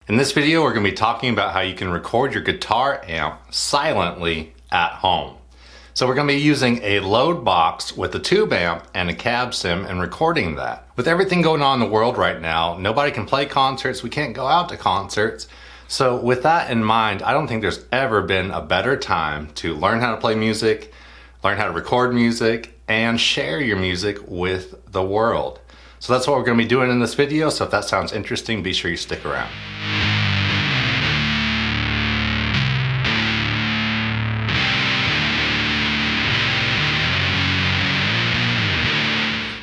In this video, we're going to be talking about how you can record your guitar amp silently at home. So we're going to be using a load box with a tube amp and a cab sim and recording that. With everything going on in the world right now, nobody can play concerts, we can't go out to concerts. So with that in mind, I don't think there's ever been a better time to learn how to play music, learn how to record music, and share your music with the world. So that's what we're going to be doing in this video, so if that sounds interesting, be sure you stick around.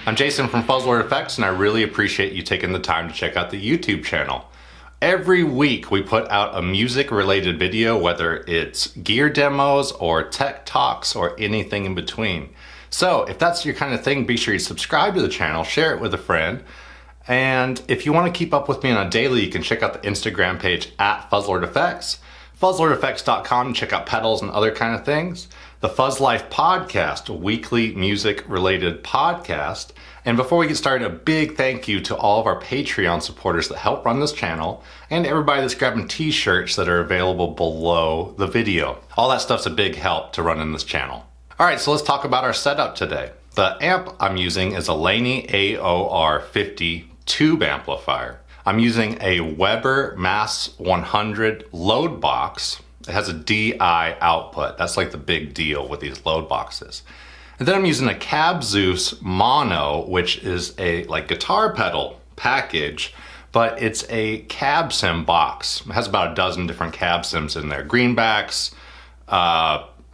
I'm Jason from Fuzzlord Effects, and I really appreciate you taking the time to check out the YouTube channel. Every week we put out a music-related video, whether it's gear demos or tech talks or anything in between. So if that's your kind of thing, be sure you subscribe to the channel, share it with a friend. And if you want to keep up with me on a daily, you can check out the Instagram page at Fuzzlord Effects, fuzzlordeffects.com to check out pedals and other kind of things. The Fuzz Life podcast, a weekly music-related podcast. And before we get started, a big thank you to all of our Patreon supporters that help run this channel and everybody that's grabbing t-shirts that are available below the video. All that stuff's a big help to running this channel. All right, so let's talk about our setup today. The amp I'm using is a Laney AOR50 tube amplifier. I'm using a Weber Mass 100 load box. It has a DI output. That's like the big deal with these load boxes. And then I'm using a Cab Zeus Mono, which is a like guitar pedal package, but it's a cab sim box. It has about a dozen different cab sims in there. Greenbacks,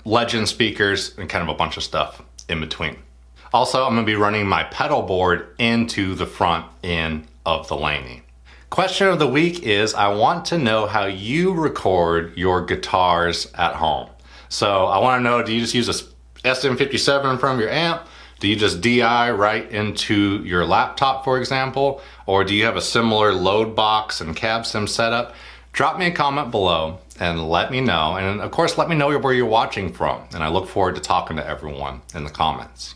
Legend speakers, and kind of a bunch of stuff in between. Also, I'm gonna be running my pedal board into the front end of the Laney. Question of the week is, I want to know how you record your guitars at home. So I want to know, do you just use a SM57 from your amp? Do you just DI right into your laptop, for example? Or do you have a similar load box and cab sim setup? Drop me a comment below and let me know. And of course, let me know where you're watching from. And I look forward to talking to everyone in the comments.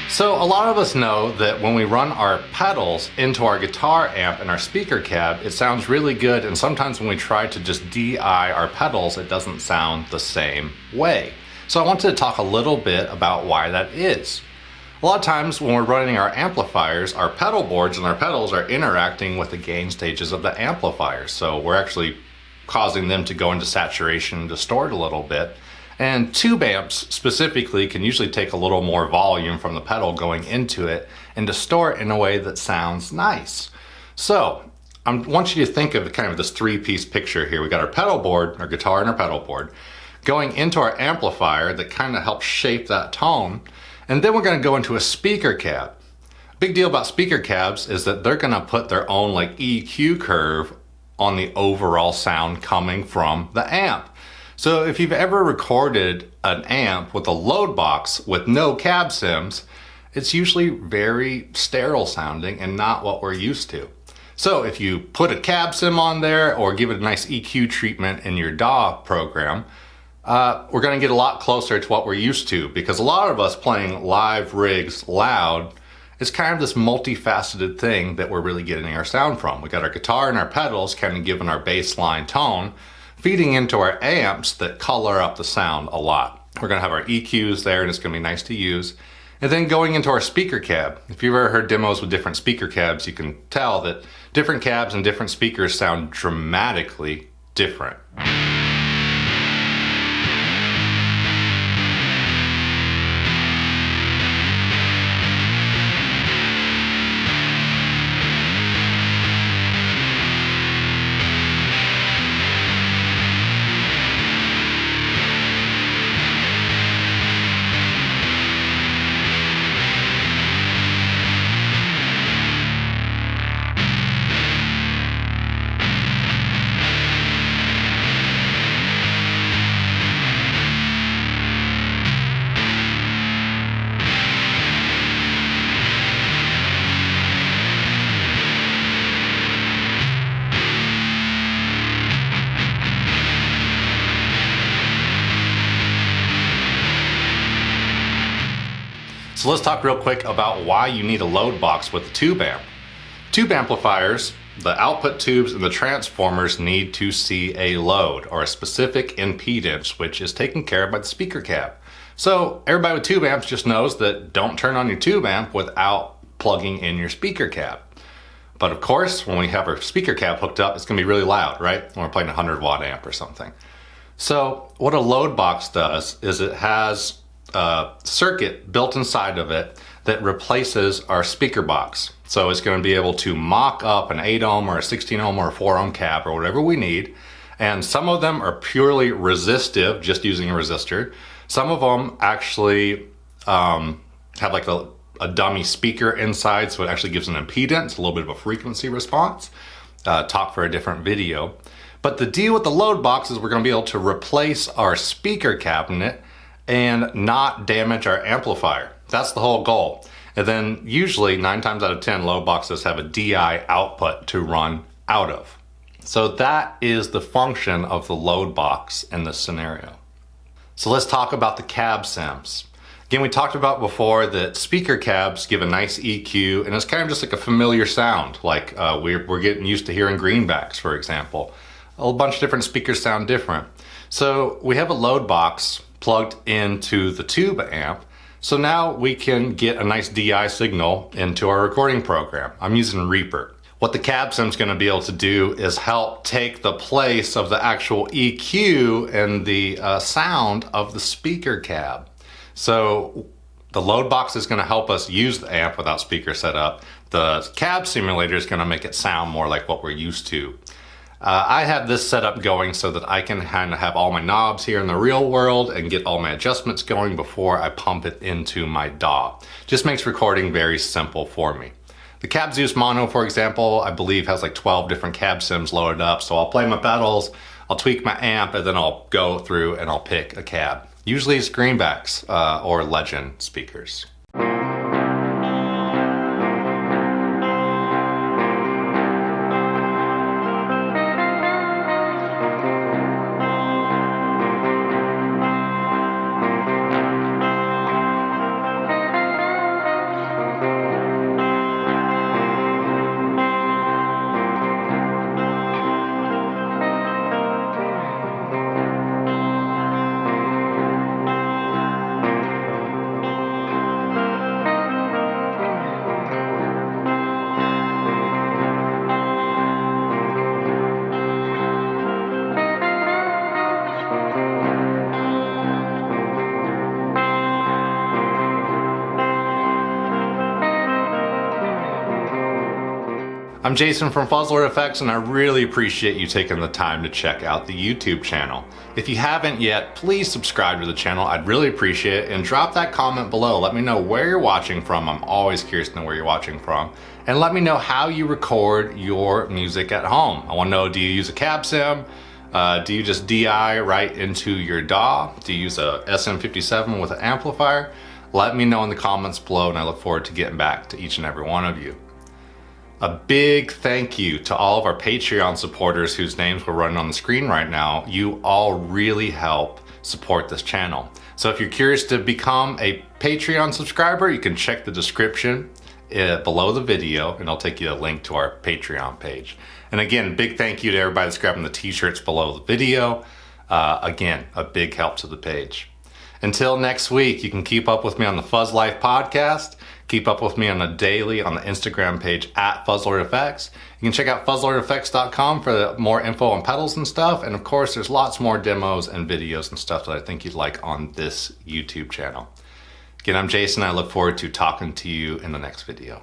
So a lot of us know that when we run our pedals into our guitar amp and our speaker cab, it sounds really good, and sometimes when we try to just DI our pedals, it doesn't sound the same way. So I wanted to talk a little bit about why that is. A lot of times when we're running our amplifiers, our pedal boards and our pedals are interacting with the gain stages of the amplifiers, so we're actually causing them to go into saturation and distort a little bit. And tube amps specifically can usually take a little more volume from the pedal going into it and distort in a way that sounds nice. So I want you to think of kind of this three-piece picture here. We got our pedal board, our guitar and our pedal board, going into our amplifier that kind of helps shape that tone. And then we're going to go into a speaker cab. Big deal about speaker cabs is that they're going to put their own like EQ curve on the overall sound coming from the amp. So if you've ever recorded an amp with a load box with no cab sims, it's usually very sterile sounding and not what we're used to. So if you put a cab sim on there or give it a nice EQ treatment in your DAW program, we're going to get a lot closer to what we're used to, because a lot of us playing live rigs loud is kind of this multifaceted thing that we're really getting our sound from. We got our guitar and our pedals kind of giving our baseline tone, feeding into our amps that color up the sound a lot. We're gonna have our EQs there and it's gonna be nice to use. And then going into our speaker cab. If you've ever heard demos with different speaker cabs, you can tell that different cabs and different speakers sound dramatically different. So let's talk real quick about why you need a load box with a tube amp. Tube amplifiers, the output tubes and the transformers need to see a load or a specific impedance, which is taken care of by the speaker cab. So everybody with tube amps just knows that don't turn on your tube amp without plugging in your speaker cab. But of course, when we have our speaker cab hooked up, it's gonna be really loud, right? When we're playing a 100-watt amp or something. So what a load box does is it has a circuit built inside of it that replaces our speaker box. So it's going to be able to mock up an 8 ohm or a 16 ohm or a 4 ohm cab or whatever we need. And some of them are purely resistive, just using a resistor. Some of them actually have like a dummy speaker inside, so it actually gives an impedance, a little bit of a frequency response. Talk for a different video. But the deal with the load box is we're going to be able to replace our speaker cabinet and not damage our amplifier. That's the whole goal. And then usually 9 times out of 10 load boxes have a DI output to run out of. So that is the function of the load box in this scenario. So let's talk about the cab sims. Again, we talked about before that speaker cabs give a nice EQ, and it's kind of just like a familiar sound, like we're getting used to hearing greenbacks, for example. A bunch of different speakers sound different. So we have a load box plugged into the tube amp, so now we can get a nice DI signal into our recording program. I'm using Reaper. What the cab sim's going to be able to do is help take the place of the actual EQ and the sound of the speaker cab. So the load box is going to help us use the amp without speaker setup. The cab simulator is going to make it sound more like what we're used to. I have this setup going so that I can kind of have all my knobs here in the real world and get all my adjustments going before I pump it into my DAW. Just makes recording very simple for me. The Cab Zeus Mono, for example, I believe has like 12 different cab sims loaded up. So I'll play my pedals, I'll tweak my amp, and then I'll go through and I'll pick a cab. Usually it's greenbacks or Legend speakers. I'm Jason from Fuzzlord Effects, and I really appreciate you taking the time to check out the YouTube channel. If you haven't yet, please subscribe to the channel. I'd really appreciate it, and drop that comment below. Let me know where you're watching from. I'm always curious to know where you're watching from. And let me know how you record your music at home. I want to know, do you use a cab sim? Do you just DI right into your DAW? Do you use a SM57 with an amplifier? Let me know in the comments below, and I look forward to getting back to each and every one of you. A big thank you to all of our Patreon supporters whose names we're running on the screen right now. You all really help support this channel. So if you're curious to become a Patreon subscriber, you can check the description below the video, and I'll take you a link to our Patreon page. And again, big thank you to everybody that's grabbing the t-shirts below the video. Again, a big help to the page. Until next week, you can keep up with me on the Fuzz Life podcast. Keep up with me on a daily on the Instagram page at Fuzzlord Effects. You can check out fuzzlordeffects.com for more info on pedals and stuff. And of course, there's lots more demos and videos and stuff that I think you'd like on this YouTube channel. Again, I'm Jason. I look forward to talking to you in the next video.